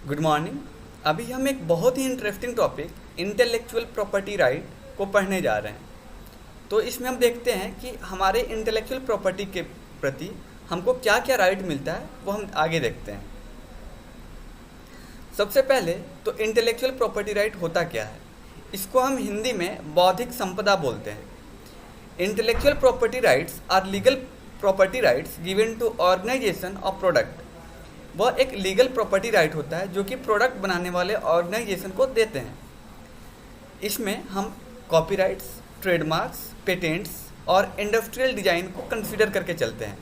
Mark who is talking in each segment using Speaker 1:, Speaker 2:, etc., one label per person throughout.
Speaker 1: Good morning. अभी हम एक बहुत ही interesting topic intellectual property right को पढ़ने जा रहे हैं। तो इसमें हम देखते हैं कि हमारे इंटेलेक्चुअल प्रॉपर्टी के प्रति हमको क्या क्या राइट मिलता है, वो हम आगे देखते हैं। सबसे पहले तो इंटेलेक्चुअल प्रॉपर्टी राइट होता क्या है, इसको हम हिंदी में बौद्धिक संपदा बोलते हैं। Intellectual property rights are legal property rights given to organisation of product. वह एक लीगल प्रॉपर्टी राइट होता है जो कि प्रोडक्ट बनाने वाले ऑर्गेनाइजेशन को देते हैं। इसमें हम कॉपीराइट्स, ट्रेडमार्क्स, पेटेंट्स और इंडस्ट्रियल डिजाइन को कंसीडर करके चलते हैं।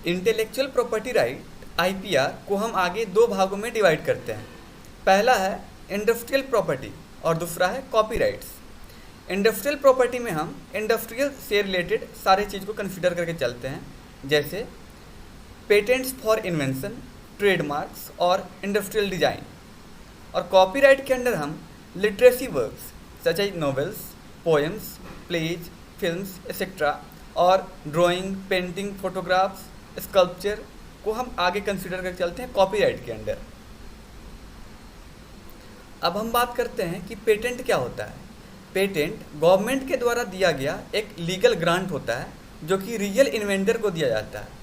Speaker 1: इंटेलेक्चुअल प्रॉपर्टी राइट आईपीआर को हम आगे दो भागों में डिवाइड करते हैं। पहला है इंडस्ट्रियल प्रॉपर्टी और दूसरा है कॉपीराइट्स। इंडस्ट्रियल प्रॉपर्टी में हम इंडस्ट्रियल से रिलेटेड सारे चीज़ को कंसीडर करके चलते हैं, जैसे पेटेंट्स फॉर इन्वेंशन, ट्रेडमार्क्स और इंडस्ट्रियल डिजाइन। और कॉपीराइट के अंदर हम literacy works such as novels, poems, plays, films etcetera और ड्राइंग, पेंटिंग, फोटोग्राफ्स, स्कल्पचर को हम आगे कंसीडर करके चलते हैं कॉपीराइट के अंदर। अब हम बात करते हैं कि पेटेंट क्या होता है। पेटेंट गवर्नमेंट के द्वारा दिया गया एक लीगल ग्रांट होता है जो कि रियल इन्वेंटर को दिया जाता है,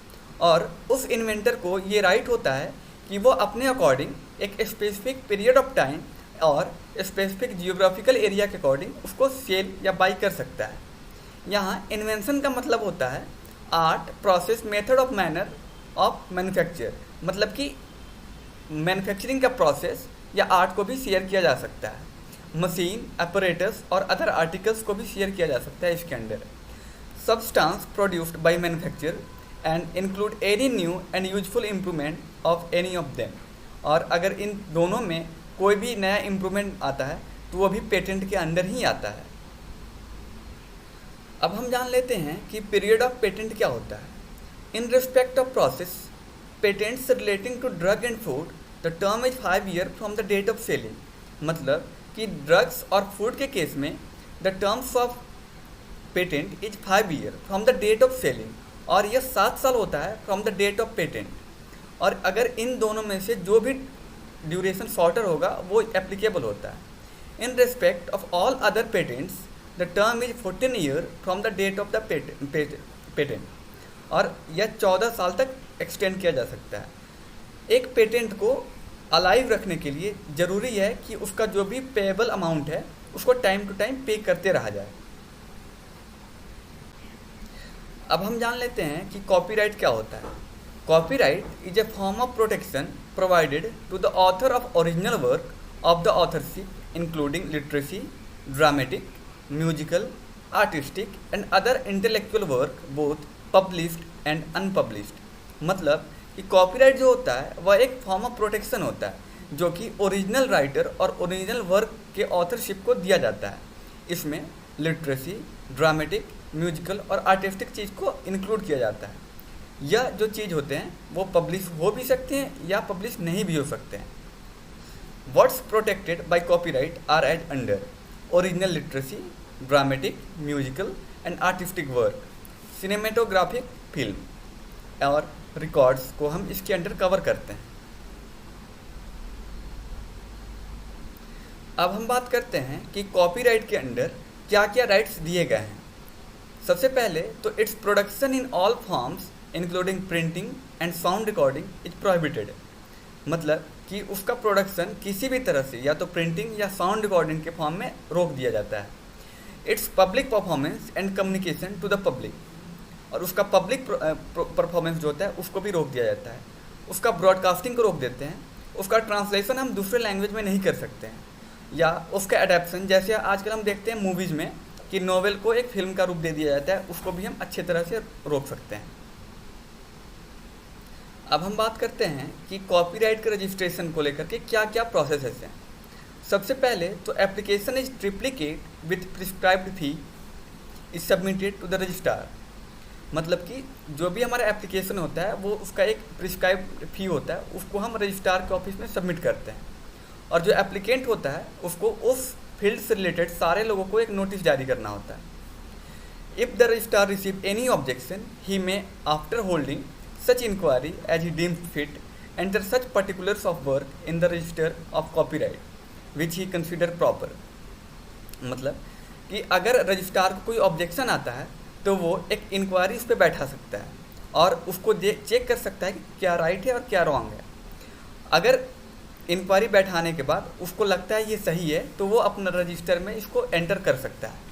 Speaker 1: और उस इन्वेंटर को ये राइट होता है कि वो अपने अकॉर्डिंग एक स्पेसिफिक पीरियड ऑफ टाइम और स्पेसिफिक जियोग्राफिकल एरिया के अकॉर्डिंग उसको सेल या बाई कर सकता है। यहाँ इन्वेंशन का मतलब होता है art, process, method of manner of manufacture, मतलब कि मैन्युफैक्चरिंग का प्रोसेस या आर्ट को भी शेयर किया जा सकता है। मशीन, अपरेटस और अदर आर्टिकल्स को भी शेयर किया जा सकता है इसके अंदर। Substance produced by manufacture and include any new and useful improvement of any of them. और अगर इन दोनों में कोई भी नया इम्प्रूवमेंट आता है तो वो भी पेटेंट के अंदर ही आता है। अब हम जान लेते हैं कि पीरियड ऑफ पेटेंट क्या होता है। In respect of process patents relating to drug and food the term is 5 year from the date of selling. मतलब कि ड्रग्स और फूड के केस में the terms of patent is 5 year from the date of selling, और यह 7 साल होता है from the date of patent. और अगर इन दोनों में से जो भी ड्यूरेशन शॉर्टर होगा वो एप्लीकेबल होता है। In respect of all other patents the term is 14 year from the date of the patent, और यह 14 साल तक एक्सटेंड किया जा सकता है। एक पेटेंट को अलाइव रखने के लिए ज़रूरी है कि उसका जो भी पेएबल अमाउंट है उसको टाइम टू टाइम पे करते रहा जाए। अब हम जान लेते हैं कि कॉपीराइट क्या होता है। Copyright is a form of protection provided to the author of original work of the authorship including literacy, dramatic, musical, artistic and other intellectual work both published and unpublished. मतलब कि कॉपीराइट जो होता है वह एक फॉर्म ऑफ प्रोटेक्शन होता है जो कि ओरिजिनल राइटर और ओरिजिनल वर्क के ऑथरशिप को दिया जाता है। इसमें लिटरेसी, ड्रामेटिक, म्यूजिकल और आर्टिस्टिक चीज़ को इंक्लूड किया जाता है। यह जो चीज़ होते हैं वो पब्लिश हो भी सकते हैं या पब्लिश नहीं भी हो सकते हैं। Words protected by copyright are as under original literacy, dramatic, musical and artistic work, cinematographic film और रिकॉर्ड्स को हम इसके अंडर कवर करते हैं। अब हम बात करते हैं कि कॉपीराइट के अंडर क्या क्या राइट्स दिए गए हैं। सबसे पहले तो its production in all forms including printing and sound recording is prohibited. मतलब कि उसका प्रोडक्शन किसी भी तरह से या तो प्रिंटिंग या साउंड रिकॉर्डिंग के फॉर्म में रोक दिया जाता है। Its public performance and communication to the public, और उसका पब्लिक परफॉर्मेंस जो होता है उसको भी रोक दिया जाता है। उसका ब्रॉडकास्टिंग को रोक देते हैं। उसका ट्रांसलेशन हम दूसरे लैंग्वेज में नहीं कर सकते हैं, या उसका अडेप्शन, जैसे आजकल हम देखते हैं मूवीज़ में कि नोवेल को एक फिल्म का रूप दे दिया जाता है, उसको भी हम अच्छे तरह से रोक सकते हैं। अब हम बात करते हैं कि कॉपीराइट के रजिस्ट्रेशन को लेकर के क्या क्या प्रोसेसेस हैं। सबसे पहले तो application is triplicate with prescribed fee is submitted to the registrar. मतलब कि जो भी हमारा एप्लीकेशन होता है वो उसका एक प्रिस्क्राइब्ड फी होता है, उसको हम रजिस्ट्रार के ऑफिस में सबमिट करते हैं, और जो एप्लीकेंट होता है उसको उस फील्ड से रिलेटेड सारे लोगों को एक नोटिस जारी करना होता है। If the registrar receive any objection he may after holding such inquiry as he deems fit enter such particulars of work in the register of copyright which he consider proper। मतलब कि अगर registrar को कोई objection आता है तो वो एक इंक्वायरी इस पर बैठा सकता है और उसको चेक कर सकता है कि क्या राइट है और क्या रॉन्ग है। अगर इंक्वायरी बैठाने के बाद उसको लगता है ये सही है तो वो अपना रजिस्टर में इसको एंटर कर सकता है।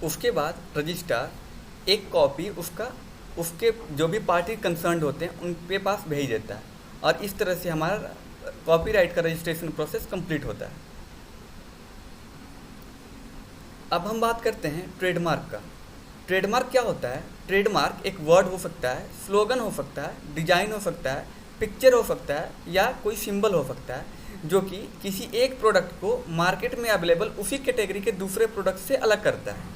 Speaker 1: उसके बाद रजिस्ट्रार एक कॉपी उसके जो भी पार्टी कंसर्न्ड होते हैं उनके पास भेज देता है और इस तरह से हमारा कॉपीराइट का रजिस्ट्रेशन प्रोसेस कंप्लीट होता है। अब हम बात करते हैं ट्रेडमार्क का। ट्रेडमार्क क्या होता है? ट्रेडमार्क एक वर्ड हो सकता है, स्लोगन हो सकता है, डिजाइन हो सकता है, पिक्चर हो सकता है या कोई सिंबल हो सकता है जो कि किसी एक प्रोडक्ट को मार्केट में अवेलेबल उसी कैटेगरी के दूसरे प्रोडक्ट से अलग करता है।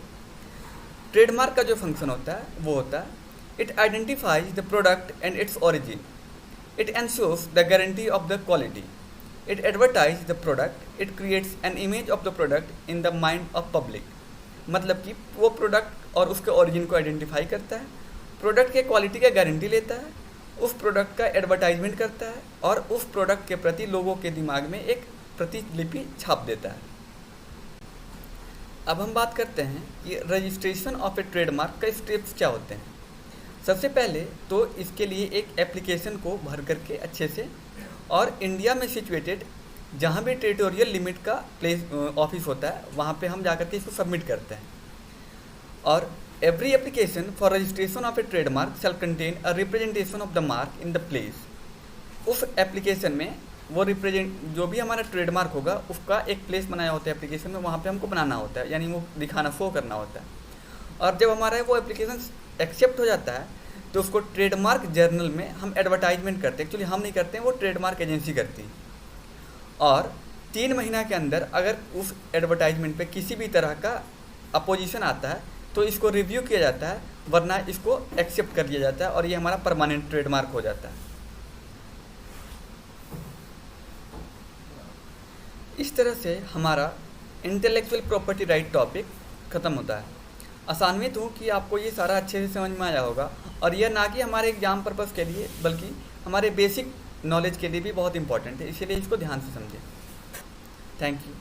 Speaker 1: ट्रेडमार्क का जो फंक्शन होता है वो होता है it identifies the product and its origin, it ensures the guarantee of the quality, it advertise the product, it creates an image of the product in the mind of public. मतलब कि वो product और उसके origin को identify करता है, product के quality का गारंटी लेता है, उस प्रोडक्ट का एडवर्टाइजमेंट करता है और उस प्रोडक्ट के प्रति लोगों के दिमाग में एक प्रतिलिपि छाप देता है। अब हम बात करते हैं कि रजिस्ट्रेशन ऑफ ए ट्रेडमार्क का स्टेप्स क्या होते हैं। सबसे पहले तो इसके लिए एक एप्लीकेशन को भर करके अच्छे से और इंडिया में सिचुएटेड जहाँ भी टेरिटोरियल लिमिट का प्लेस ऑफिस होता है वहाँ पे हम जाकर के इसको सबमिट करते हैं। और every application for registration of a trademark shall contain a representation of the mark in the place. उस एप्लीकेशन में वो जो भी हमारा ट्रेडमार्क होगा उसका एक प्लेस बनाया होता है एप्लीकेशन में, वहाँ पे हमको बनाना होता है, यानी वो दिखाना शो करना होता है। और जब हमारा वो एप्लीकेशन एक्सेप्ट हो जाता है तो उसको ट्रेडमार्क जर्नल में हम एडवर्टाइजमेंट करते हैं। एक्चुअली हम नहीं करते हैं, वो ट्रेडमार्क एजेंसी करती है। और 3 महीना के अंदर अगर उस एडवर्टाइजमेंट पे किसी भी तरह का अपोजिशन आता है तो इसको रिव्यू किया जाता है, वरना इसको एक्सेप्ट कर लिया जाता है और ये हमारा परमानेंट ट्रेडमार्क हो जाता है। इस तरह से हमारा इंटेलेक्चुअल प्रॉपर्टी राइट टॉपिक ख़त्म होता है। आसान्वित हूँ कि आपको ये सारा अच्छे से समझ में आया होगा और यह ना कि हमारे एग्जाम पर्पज़ के लिए बल्कि हमारे बेसिक नॉलेज के लिए भी बहुत इंपॉर्टेंट है, इसीलिए इसको ध्यान से समझें। Thank you.